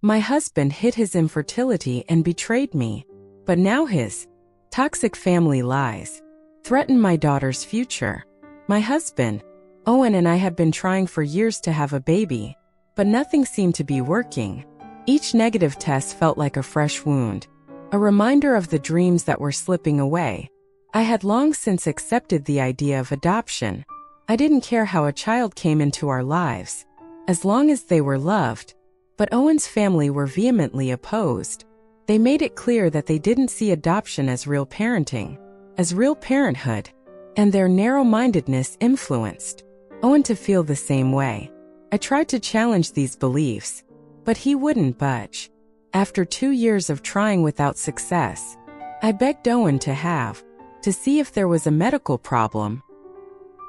My husband hid his infertility and betrayed me, but now his toxic family lies threaten my daughter's future. My husband, Owen, and I had been trying for years to have a baby, but nothing seemed to be working. Each negative test felt like a fresh wound, a reminder of the dreams that were slipping away. I had long since accepted the idea of adoption. I didn't care how a child came into our lives, as long as they were loved. But Owen's family were vehemently opposed. They made it clear that they didn't see adoption as real parenting, as real parenthood, and their narrow-mindedness influenced Owen to feel the same way. I tried to challenge these beliefs, but he wouldn't budge. After 2 years of trying without success, I begged Owen to see if there was a medical problem.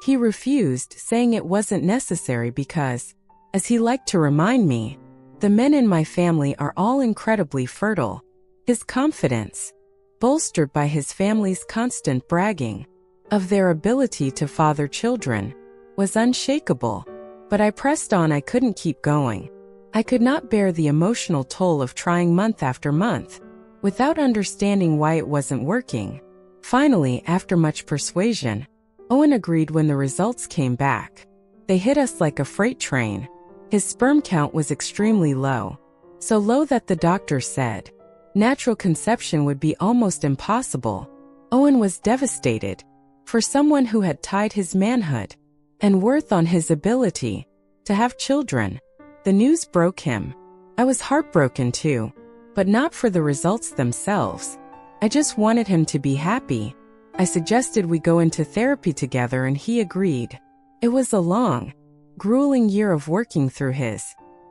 He refused, saying it wasn't necessary because, as he liked to remind me, the men in my family are all incredibly fertile. His confidence, bolstered by his family's constant bragging of their ability to father children, was unshakable. But I pressed on. I couldn't keep going. I could not bear the emotional toll of trying month after month, without understanding why it wasn't working. Finally, after much persuasion, Owen agreed when the results came back. They hit us like a freight train. His sperm count was extremely low, so low that the doctor said natural conception would be almost impossible. Owen was devastated. For someone who had tied his manhood and worth on his ability to have children, the news broke him. I was heartbroken too, but not for the results themselves. I just wanted him to be happy. I suggested we go into therapy together and he agreed. It was a long, grueling year of working through his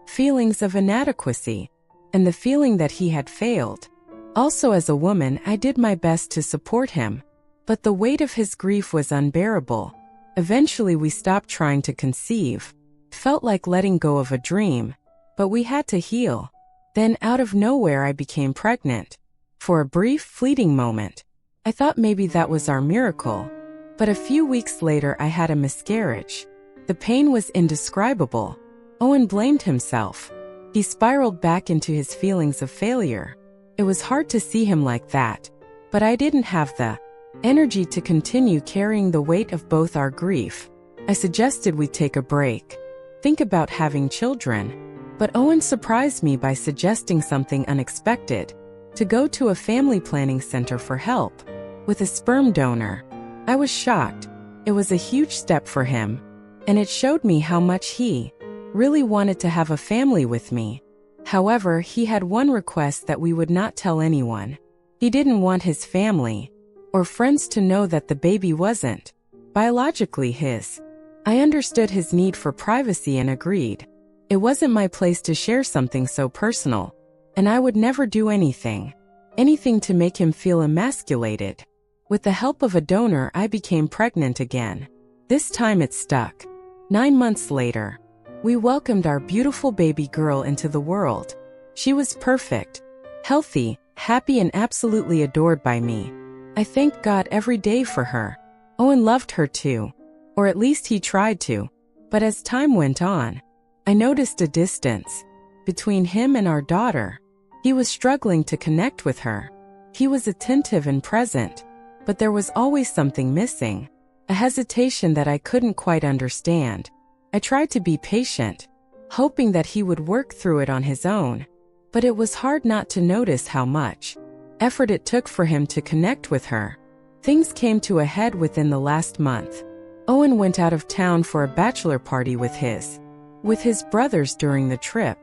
feelings of inadequacy and the feeling that he had failed. Also, as a woman, I did my best to support him, but the weight of his grief was unbearable. Eventually, we stopped trying to conceive. It felt like letting go of a dream, but we had to heal. Then, out of nowhere, I became pregnant. For a brief, fleeting moment, I thought maybe that was our miracle. But a few weeks later, I had a miscarriage. The pain was indescribable. Owen blamed himself. He spiraled back into his feelings of failure. It was hard to see him like that, but I didn't have the energy to continue carrying the weight of both our grief. I suggested we take a break, think about having children. But Owen surprised me by suggesting something unexpected: to go to a family planning center for help with a sperm donor. I was shocked. It was a huge step for him, and it showed me how much he really wanted to have a family with me. However, he had one request: that we would not tell anyone. He didn't want his family or friends to know that the baby wasn't biologically his. I understood his need for privacy and agreed. It wasn't my place to share something so personal, and I would never do anything to make him feel emasculated. With the help of a donor, I became pregnant again. This time it stuck. 9 months later, we welcomed our beautiful baby girl into the world. She was perfect, healthy, happy, and absolutely adored by me. I thanked God every day for her. Owen loved her too, or at least he tried to. But as time went on, I noticed a distance between him and our daughter. He was struggling to connect with her. He was attentive and present, but there was always something missing, a hesitation that I couldn't quite understand. I tried to be patient, hoping that he would work through it on his own, but it was hard not to notice how much effort it took for him to connect with her. Things came to a head within the last month. Owen went out of town for a bachelor party with his brothers. During the trip,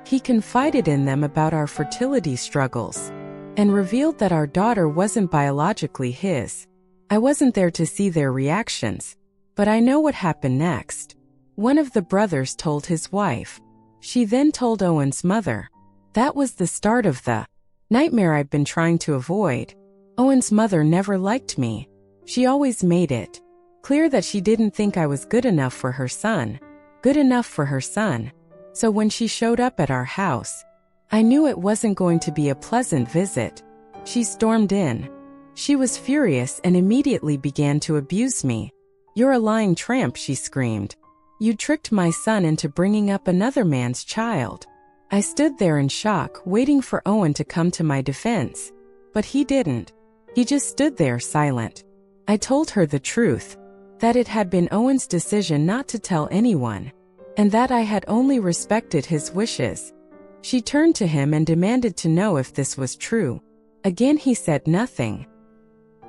he confided in them about our fertility struggles and revealed that our daughter wasn't biologically his. I wasn't there to see their reactions, but I know what happened next. One of the brothers told his wife. She then told Owen's mother. That was the start of the nightmare I'd been trying to avoid. Owen's mother never liked me. She always made it clear that she didn't think I was good enough for her son. So when she showed up at our house, I knew it wasn't going to be a pleasant visit. She stormed in. She was furious and immediately began to abuse me. "You're a lying tramp," she screamed. "You tricked my son into bringing up another man's child." I stood there in shock, waiting for Owen to come to my defense. But he didn't. He just stood there silent. I told her the truth, that it had been Owen's decision not to tell anyone, and that I had only respected his wishes. She turned to him and demanded to know if this was true. Again he said nothing.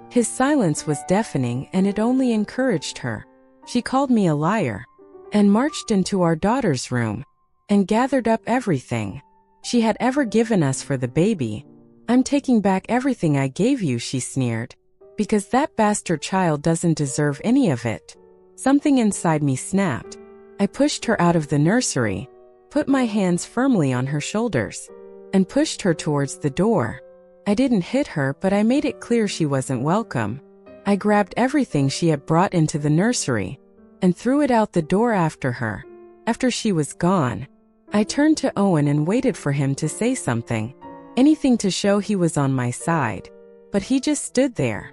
His silence was deafening, and it only encouraged her. She called me a liar, and marched into our daughter's room, and gathered up everything she had ever given us for the baby. "I'm taking back everything I gave you," she sneered, "because that bastard child doesn't deserve any of it." Something inside me snapped. I pushed her out of the nursery, put my hands firmly on her shoulders, and pushed her towards the door. I didn't hit her, but I made it clear she wasn't welcome. I grabbed everything she had brought into the nursery and threw it out the door after her. After she was gone, I turned to Owen and waited for him to say something, anything to show he was on my side. But he just stood there,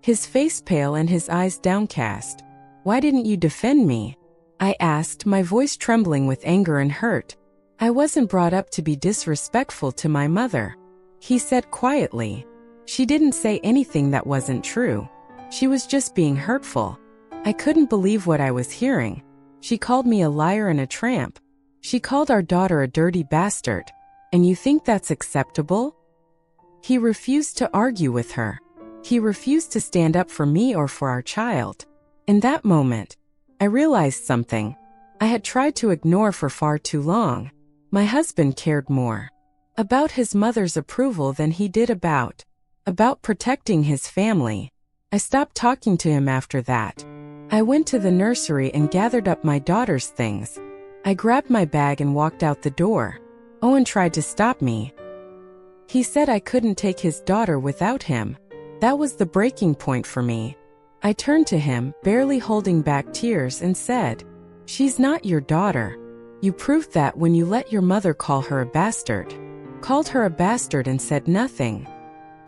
his face pale and his eyes downcast. "Why didn't you defend me?" I asked, my voice trembling with anger and hurt. "I wasn't brought up to be disrespectful to my mother," he said quietly. She didn't say anything that wasn't true. She was just being hurtful. I couldn't believe what I was hearing. She called me a liar and a tramp. She called our daughter a dirty bastard. "And you think that's acceptable?" He refused to argue with her. He refused to stand up for me or for our child. In that moment, I realized something I had tried to ignore for far too long. My husband cared more about his mother's approval than he did about protecting his family. I stopped talking to him after that. I went to the nursery and gathered up my daughter's things. I grabbed my bag and walked out the door. Owen tried to stop me. He said I couldn't take his daughter without him. That was the breaking point for me. I turned to him, barely holding back tears, and said, "She's not your daughter. You proved that when you let your mother call her a bastard." Called her a bastard and said nothing.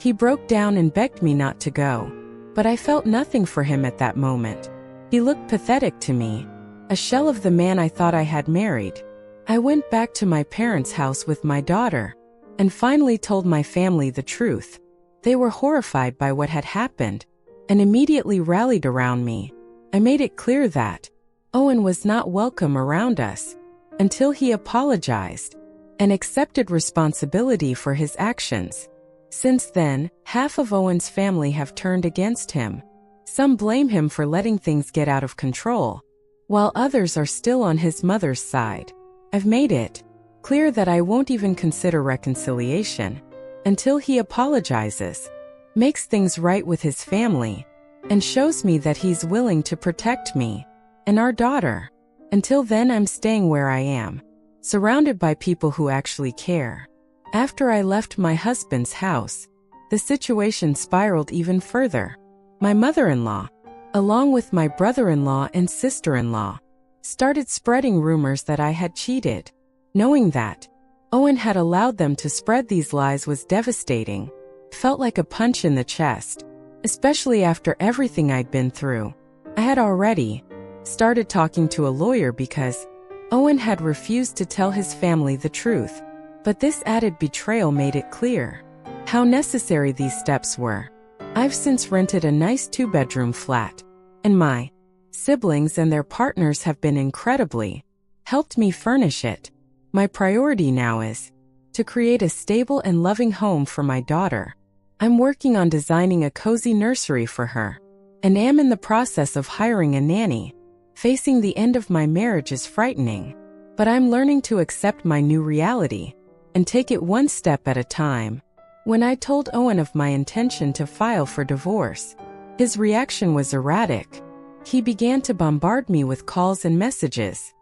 He broke down and begged me not to go. But I felt nothing for him at that moment. He looked pathetic to me, a shell of the man I thought I had married. I went back to my parents' house with my daughter, and finally told my family the truth. They were horrified by what had happened, and immediately rallied around me. I made it clear that Owen was not welcome around us until he apologized and accepted responsibility for his actions. Since then, half of Owen's family have turned against him. Some blame him for letting things get out of control, while others are still on his mother's side. I've made it clear that I won't even consider reconciliation until he apologizes, makes things right with his family, and shows me that he's willing to protect me and our daughter. Until then, I'm staying where I am, surrounded by people who actually care. After I left my husband's house, the situation spiraled even further. My mother-in-law, along with my brother-in-law and sister-in-law, started spreading rumors that I had cheated. Knowing that Owen had allowed them to spread these lies was devastating. Felt like a punch in the chest, especially after everything I'd been through. I had already started talking to a lawyer because Owen had refused to tell his family the truth. But this added betrayal made it clear how necessary these steps were. I've since rented a nice 2-bedroom flat, and my siblings and their partners have been incredibly helped me furnish it. My priority now is to create a stable and loving home for my daughter. I'm working on designing a cozy nursery for her, and am in the process of hiring a nanny. Facing the end of my marriage is frightening, but I'm learning to accept my new reality and take it one step at a time. When I told Owen of my intention to file for divorce, his reaction was erratic. He began to bombard me with calls and messages.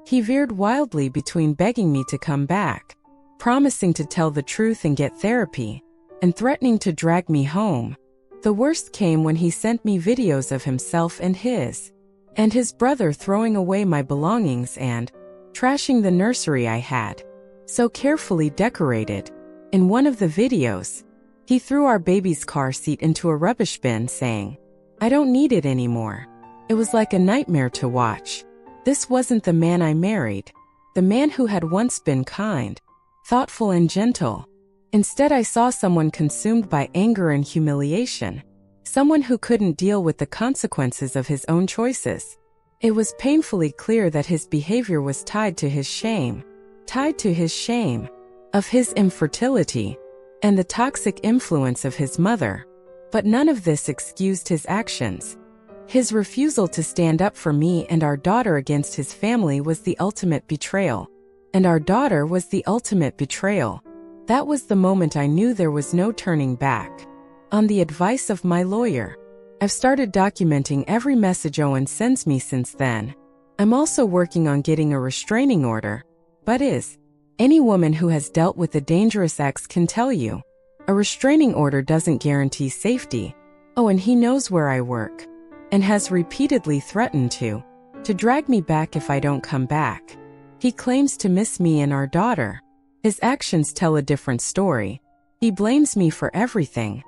He veered wildly between begging me to come back, promising to tell the truth and get therapy, and threatening to drag me home. The worst came when he sent me videos of himself and his brother throwing away my belongings and trashing the nursery I had so carefully decorated. In one of the videos, he threw our baby's car seat into a rubbish bin, saying, "I don't need it anymore." It was like a nightmare to watch. This wasn't the man I married. the man who had once been kind, thoughtful and gentle. Instead, I saw someone consumed by anger and humiliation, someone who couldn't deal with the consequences of his own choices. It was painfully clear that his behavior was tied to his shame of his infertility and the toxic influence of his mother. But none of this excused his actions. His refusal to stand up for me and our daughter against his family was the ultimate betrayal. That was the moment I knew there was no turning back. On the advice of my lawyer, I've started documenting every message Owen sends me since then. I'm also working on getting a restraining order. But any woman who has dealt with a dangerous ex can tell you, a restraining order doesn't guarantee safety. Oh, and he knows where I work, and has repeatedly threatened to drag me back if I don't come back. He claims to miss me and our daughter. His actions tell a different story. He blames me for everything.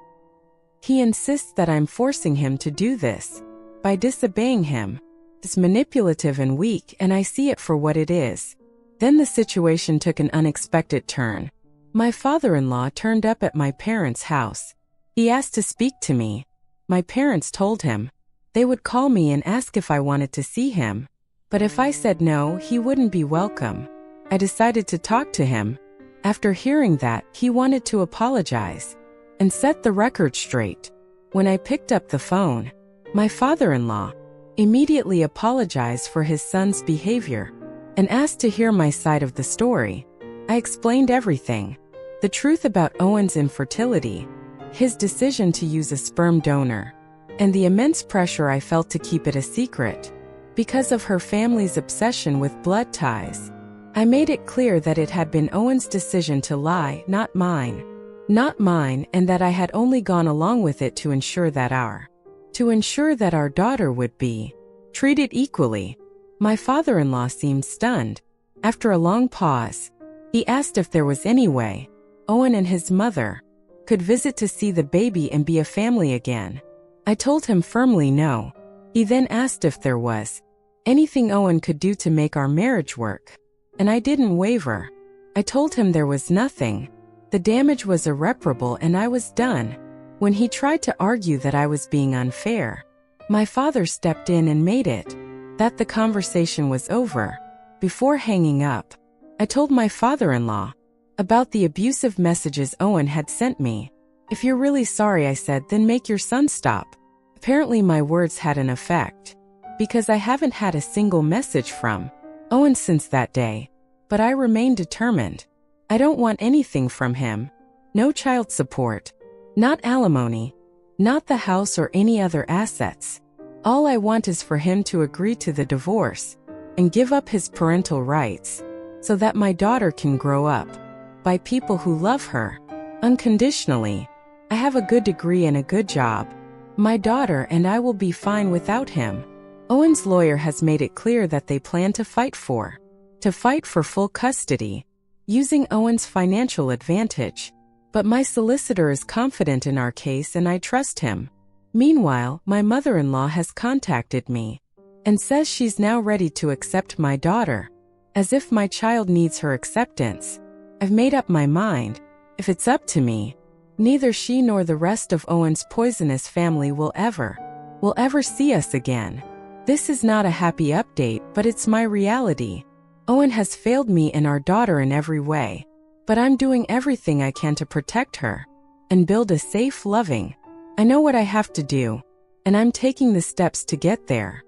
He insists that I'm forcing him to do this by disobeying him. It's manipulative and weak, and I see it for what it is. Then the situation took an unexpected turn. My father-in-law turned up at my parents' house. He asked to speak to me. My parents told him they would call me and ask if I wanted to see him. But if I said no, he wouldn't be welcome. I decided to talk to him. After hearing that, he wanted to apologize and set the record straight. When I picked up the phone, my father-in-law immediately apologized for his son's behavior and asked to hear my side of the story. I explained everything. The truth about Owen's infertility, his decision to use a sperm donor, and the immense pressure I felt to keep it a secret because of her family's obsession with blood ties. I made it clear that it had been Owen's decision to lie, not mine, and that I had only gone along with it to ensure that our daughter would be treated equally. My father-in-law seemed stunned. After a long pause, he asked if there was any way Owen and his mother could visit to see the baby and be a family again. I told him firmly no. He then asked if there was anything Owen could do to make our marriage work, and I didn't waver. I told him there was nothing. The damage was irreparable and I was done. When he tried to argue that I was being unfair, my father stepped in and made it that the conversation was over. Before hanging up, I told my father-in-law about the abusive messages Owen had sent me. If you're really sorry, I said, then make your son stop. Apparently my words had an effect, because I haven't had a single message from Owen since that day. But I remain determined. I don't want anything from him. No child support, not alimony, not the house or any other assets. All I want is for him to agree to the divorce and give up his parental rights so that my daughter can grow up by people who love her unconditionally. I have a good degree and a good job. My daughter and I will be fine without him. Owen's lawyer has made it clear that they plan to fight for full custody, using Owen's financial advantage. But my solicitor is confident in our case and I trust him. Meanwhile, my mother-in-law has contacted me and says she's now ready to accept my daughter, as if my child needs her acceptance. I've made up my mind. If it's up to me, neither she nor the rest of Owen's poisonous family will ever see us again. This is not a happy update, but it's my reality. Owen has failed me and our daughter in every way, but I'm doing everything I can to protect her and build a safe, loving. I know what I have to do, and I'm taking the steps to get there.